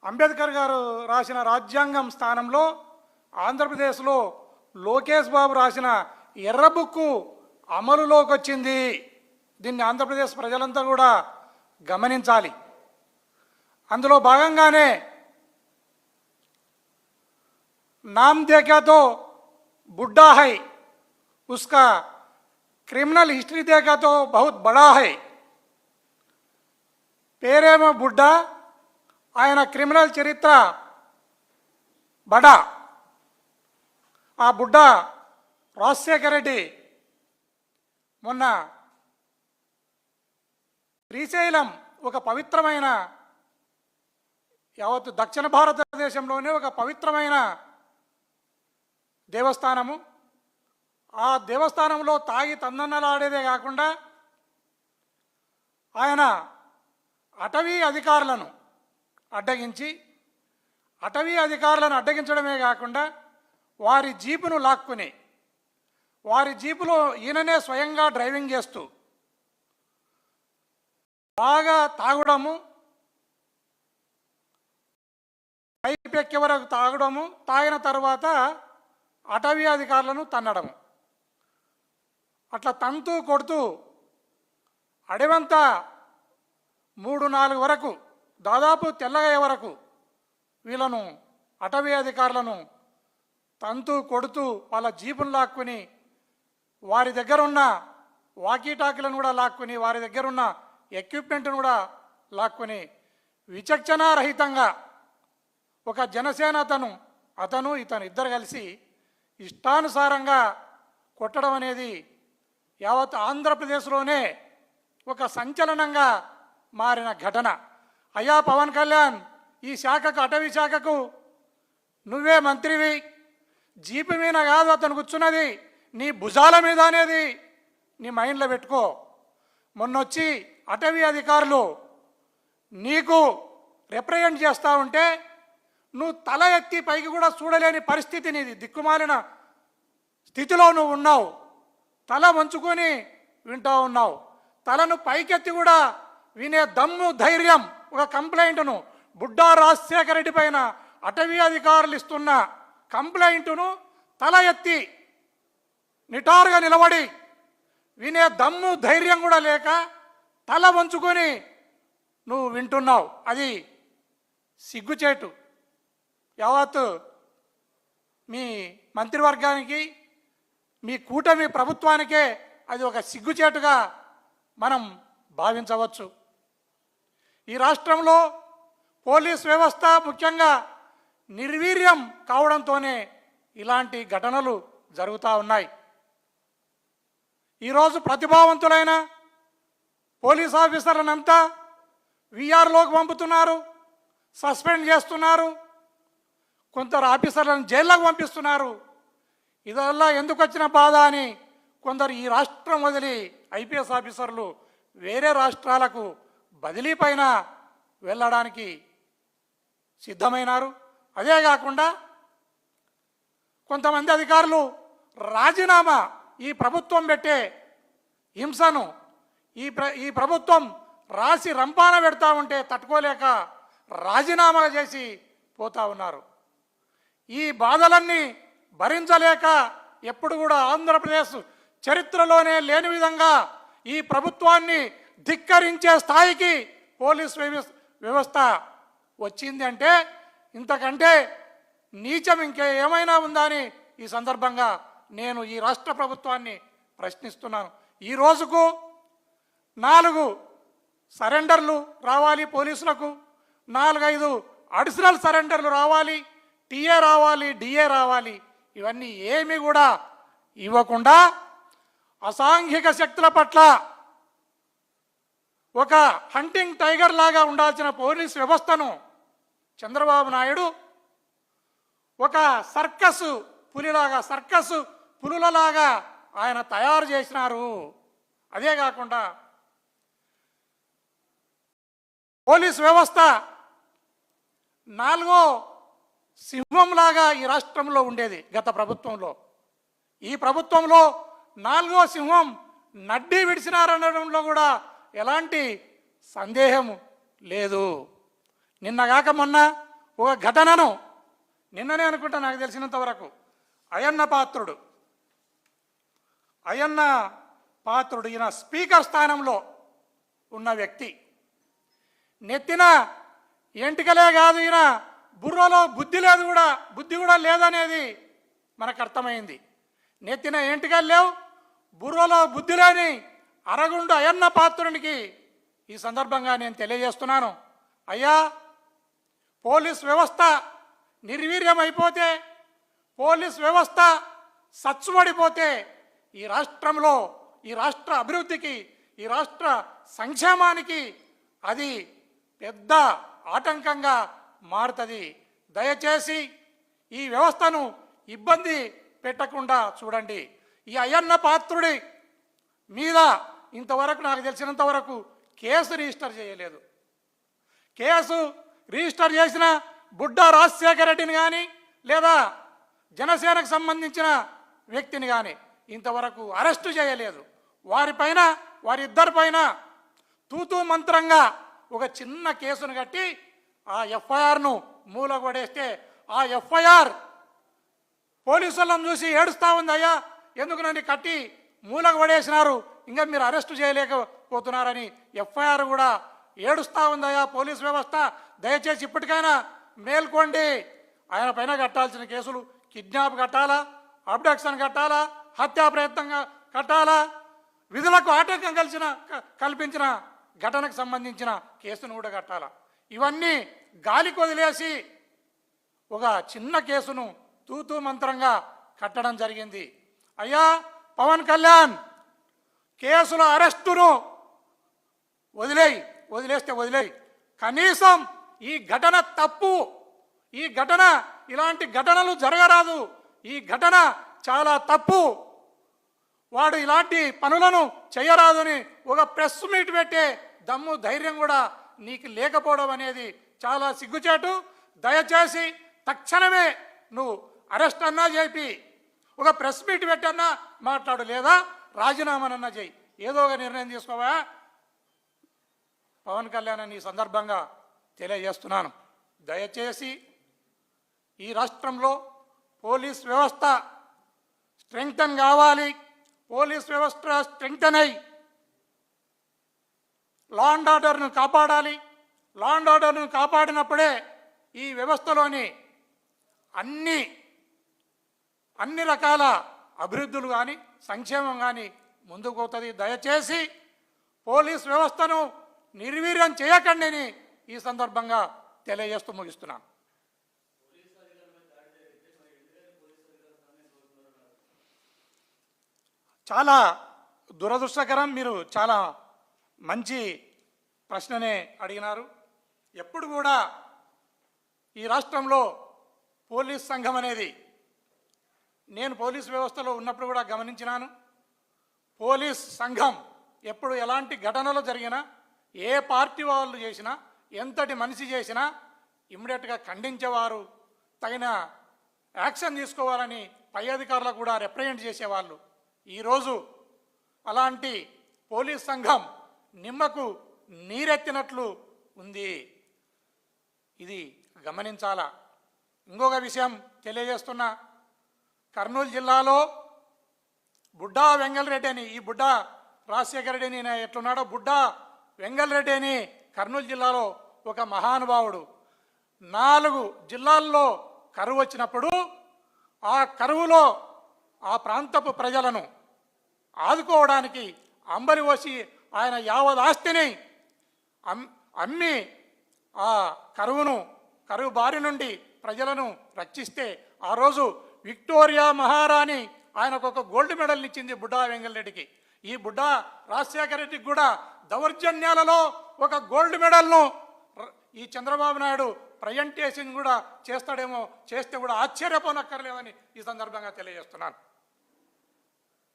అంబేద్కర్ గారు రాసిన రాజ్యాంగం స్థానంలో ఆంధ్రప్రదేశ్లో లోకేష్ బాబు రాసిన ఎర్ర బుక్కు అమలులోకి వచ్చింది. దీన్ని ఆంధ్రప్రదేశ్ ప్రజలంతా కూడా గమనించాలి. అందులో భాగంగానే नाम देखा तो बुढ़ा है, उसका क्रिमिनल हिस्ट्री देखा तो बहुत बड़ा है. పేరేమో బుడ్డా, ఆయన క్రిమినల్ చరిత్ర బడా. ఆ బుడ్డా రాజశేఖర రెడ్డి మొన్న శ్రీశైలం ఒక పవిత్రమైన, యావత్ దక్షిణ భారతదేశంలోనే ఒక పవిత్రమైన దేవస్థానము. ఆ దేవస్థానంలో తాగి తందన్నలాడేదే కాకుండా ఆయన అటవీ అధికారులను అడ్డగించడమే కాకుండా వారి జీపును లాక్కుని, వారి జీపులో ఈయననే స్వయంగా డ్రైవింగ్ చేస్తూ బాగా తాగడము, పైపెక్కే వరకు తాగడము, తాగిన తర్వాత అటవీ అధికారులను తన్నడము. అట్లా తంతూ కొడుతూ అడవంతా 3-4 వరకు, దాదాపు తెల్లగయ్యే వరకు వీళ్ళను అటవీ అధికారులను తంతూ కొడుతూ వాళ్ళ జీపును లాక్కుని, వారి దగ్గర ఉన్న వాకీటాకీలను కూడా లాక్కుని, వారి దగ్గర ఉన్న ఎక్విప్మెంట్ను కూడా లాక్కుని విచక్షణారహితంగా ఒక జనసేన అతను ఇతను ఇద్దరు కలిసి ఇష్టానుసారంగా కొట్టడం అనేది యావత్ ఆంధ్రప్రదేశ్లోనే ఒక సంచలనంగా మారిన ఘటన. అయ్యా పవన్ కళ్యాణ్, ఈ శాఖకు, అటవీ శాఖకు నువ్వే మంత్రివి. జీపు మీద కాదు అతను కూర్చున్నది, నీ భుజాల మీద అనేది నీ మైండ్లో పెట్టుకో. మొన్నొచ్చి అటవీ అధికారులు నీకు రిప్రజెంట్ చేస్తూ ఉంటే నువ్వు తల ఎత్తి పైకి కూడా చూడలేని పరిస్థితి, నీది దిక్కుమాలిన స్థితిలో నువ్వు ఉన్నావు. తల వంచుకొని వింటూ ఉన్నావు. తలను పైకెత్తి కూడా వినే దమ్ము, ధైర్యం, ఒక కంప్లైంట్ను బుడ్డా రాజశేఖర రెడ్డి పైన అటవీ అధికారులు ఇస్తున్న కంప్లైంట్ను తల ఎత్తి నిటారుగా నిలబడి వినే దమ్ము, ధైర్యం కూడా లేక తల వంచుకొని నువ్వు వింటున్నావు. అది సిగ్గుచేటు. యావత్ మీ మంత్రివర్గానికి, మీ కూటమి ప్రభుత్వానికే అది ఒక సిగ్గుచేటుగా మనం భావించవచ్చు. ఈ రాష్ట్రంలో పోలీస్ వ్యవస్థ ముఖ్యంగా నిర్వీర్యం కావడంతోనే ఇలాంటి ఘటనలు జరుగుతూ ఉన్నాయి. ఈరోజు ప్రతిభావంతులైన పోలీస్ ఆఫీసర్లనంతా వీఆర్లోకి పంపుతున్నారు, సస్పెండ్ చేస్తున్నారు, కొందరు ఆఫీసర్లను జైల్లోకి పంపిస్తున్నారు. ఇదల్లా ఎందుకు వచ్చిన బాధ అని కొందరు ఈ రాష్ట్రం వదిలి ఐపీఎస్ ఆఫీసర్లు వేరే రాష్ట్రాలకు బదిలీ పైన వెళ్ళడానికి సిద్ధమైనారు. అదే కాకుండా కొంతమంది అధికారులు రాజీనామా, ఈ ప్రభుత్వం పెట్టే హింసను ఈ ప్రభుత్వం రాసి రంపాన పెడతా ఉంటే తట్టుకోలేక రాజీనామా చేసి పోతా ఉన్నారు. ఈ బాధలన్నీ భరించలేక ఎప్పుడు కూడా ఆంధ్రప్రదేశ్ చరిత్రలోనే లేని విధంగా ఈ ప్రభుత్వాన్ని ధిక్కరించే స్థాయికి పోలీస్ వ్యవస్థ వచ్చింది అంటే ఇంతకంటే నీచం ఇంకే ఏమైనా ఉందా అని ఈ సందర్భంగా నేను ఈ రాష్ట్ర ప్రభుత్వాన్ని ప్రశ్నిస్తున్నాను. ఈ రోజుకు 4 సరెండర్లు రావాలి పోలీసులకు, 4-5 అడిషనల్ సరెండర్లు రావాలి, టీఏ రావాలి, డిఏ రావాలి. ఇవన్నీ ఏమీ కూడా ఇవ్వకుండా అసాంఘిక శక్తుల పట్ల ఒక హంటింగ్ టైగర్ లాగా ఉండాల్సిన పోలీస్ వ్యవస్థను చంద్రబాబు నాయుడు ఒక సర్కస్ పులులలాగా ఆయన తయారు చేసినారు. అదే కాకుండా పోలీస్ వ్యవస్థ 4వ సింహంలాగా ఈ రాష్ట్రంలో ఉండేది గత ప్రభుత్వంలో. ఈ ప్రభుత్వంలో 4వ సింహం నడ్డి విడిచినారనడంలో కూడా ఎలాంటి సందేహం లేదు. నిన్నగాక మొన్న ఒక ఘటనను నిన్ననే అనుకుంటా నాకు తెలిసినంత వరకు అయ్యన్న పాత్రుడు ఈయన స్పీకర్ స్థానంలో ఉన్న వ్యక్తి. నెత్తిన ఎంటికలే కాదు, ఈయన బుర్రలో బుద్ధి కూడా లేదనేది మనకు అర్థమైంది. నెత్తిన ఎంటికలు లేవు, బుర్రలో బుద్ధి లేని అరగుండు అయ్యన్న పాత్రునికి ఈ సందర్భంగా నేను తెలియజేస్తున్నాను, అయ్యా పోలీస్ వ్యవస్థ నిర్వీర్యమైపోతే, పోలీస్ వ్యవస్థ సచ్చుబడిపోతే ఈ రాష్ట్రంలో, ఈ రాష్ట్ర అభివృద్ధికి, ఈ రాష్ట్ర సంక్షేమానికి అది పెద్ద ఆటంకంగా మారుతుంది. దయచేసి ఈ వ్యవస్థను ఇబ్బంది పెట్టకుండా చూడండి. ఈ అయ్యన్న పాత్రుడి మీద ఇంతవరకు నాకు తెలిసినంత వరకు కేసు రిజిస్టర్ చేయలేదు. కేసు రిజిస్టర్ చేసిన బుడ్డా రాజశేఖర రెడ్డిని కానీ లేదా జనసేనకు సంబంధించిన వ్యక్తిని కానీ ఇంతవరకు అరెస్టు చేయలేదు. వారిద్దరిపైన తూతూ మంత్రంగా ఒక చిన్న కేసును కట్టి ఆ ఎఫ్ఐఆర్ను మూలగొడేస్తే ఆ ఎఫ్ఐఆర్ పోలీసులను చూసి ఏడుస్తూ ఉంది, అయ్యా ఎందుకు నన్ను కట్టి మూలకు పడేసినారు, ఇంకా మీరు అరెస్టు చేయలేకపోతున్నారని ఎఫ్ఐఆర్ కూడా ఏడుస్తూ ఉందయ్యా పోలీస్ వ్యవస్థ. దయచేసి ఇప్పటికైనా మేల్కోండి. ఆయన పైన కట్టాల్సిన కేసులు కిడ్నాప్ కట్టాలా, అబ్డక్షన్ కట్టాలా, హత్యా ప్రయత్నంగా కట్టాలా, విధులకు ఆటంకం కల్పించిన ఘటనకు సంబంధించిన కేసును కూడా కట్టాలా. ఇవన్నీ గాలికి వదిలేసి ఒక చిన్న కేసును తూతూ మంత్రంగా కట్టడం జరిగింది. అయ్యా పవన్ కళ్యాణ్, కేసుల అరెస్టును వదిలేస్తే వదిలేయి, కనీసం ఈ ఘటన తప్పు, ఈ ఘటన ఇలాంటి ఘటనలు జరగరాదు, ఈ ఘటన చాలా తప్పు, వాడు ఇలాంటి పనులను చేయరాదని ఒక ప్రెస్ మీట్ పెట్టే దమ్ము ధైర్యం కూడా నీకు లేకపోవడం అనేది చాలా సిగ్గుచేటు. దయచేసి తక్షణమే నువ్వు అరెస్ట్ అన్నా చేపి ఒక ప్రెస్ మీట్ పెట్టన్నా మాట్లాడు, లేదా రాజీనామానన్నా చేయి, ఏదో ఒక నిర్ణయం తీసుకోవా పవన్ కళ్యాణ్ అని ఈ సందర్భంగా తెలియజేస్తున్నాను. దయచేసి ఈ రాష్ట్రంలో పోలీస్ వ్యవస్థ స్ట్రెంగ్తన్ కావాలి. పోలీస్ వ్యవస్థ స్ట్రెంగ్తన్ అయి లా అండ్ ఆర్డర్ను కాపాడాలి. లా అండ్ ఆర్డర్ను కాపాడినప్పుడే ఈ వ్యవస్థలోని అన్ని రకాల అభివృద్ధులు కానీ సంక్షేమం కానీ ముందుకు పోతుంది. దయచేసి పోలీస్ వ్యవస్థను నిర్వీర్యం చేయకండి ఈ సందర్భంగా తెలియజేస్తూ ముగిస్తున్నాను. చాలా దురదృష్టకరం. మీరు చాలా మంచి ప్రశ్ననే అడిగినారు. ఎప్పుడు కూడా ఈ రాష్ట్రంలో పోలీస్ సంఘం అనేది, నేను పోలీస్ వ్యవస్థలో ఉన్నప్పుడు కూడా గమనించినాను, పోలీస్ సంఘం ఎప్పుడు ఎలాంటి ఘటనలు జరిగినా, ఏ పార్టీ వాళ్ళు చేసినా, ఎంతటి మనిషి చేసినా ఇమ్మీడియట్గా ఖండించేవారు, తగిన యాక్షన్ తీసుకోవాలని పై అధికారులకు కూడా రిప్రజెంట్ చేసేవాళ్ళు. ఈరోజు అలాంటి పోలీస్ సంఘం నిమ్మకు నీరెత్తినట్లు ఉంది. ఇది గమనించాలా. ఇంకొక విషయం తెలియజేస్తున్నా, కర్నూలు జిల్లాలో బుడ్డా వెంగళరెడ్డి అని, ఈ బుడ్డా రాజశేఖర రెడ్డి అని ఎట్లున్నాడో బుడ్డా వెంగళరెడ్డి అని కర్నూలు జిల్లాలో ఒక మహానుభావుడు 4 జిల్లాల్లో కరువు వచ్చినప్పుడు ఆ కరువులో ఆ ప్రాంతపు ప్రజలను ఆదుకోవడానికి అంబలి పోసి ఆయన యావత్ ఆస్తిని అమ్మి ఆ కరువు బారి నుండి ప్రజలను రక్షిస్తే ఆ రోజు విక్టోరియా మహారాణి ఆయనకు ఒక గోల్డ్ మెడల్ ఇచ్చింది బుడ్డా వెంగళరెడ్డికి. ఈ బుడ్డా రాజశేఖర రెడ్డికి కూడా దౌర్జన్యాలలో ఒక గోల్డ్ మెడల్ను ఈ చంద్రబాబు నాయుడు ప్రజెంటేషన్ కూడా చేస్తాడేమో, చేస్తే కూడా ఆశ్చర్యపోనక్కర్లేదని ఈ సందర్భంగా తెలియజేస్తున్నాను.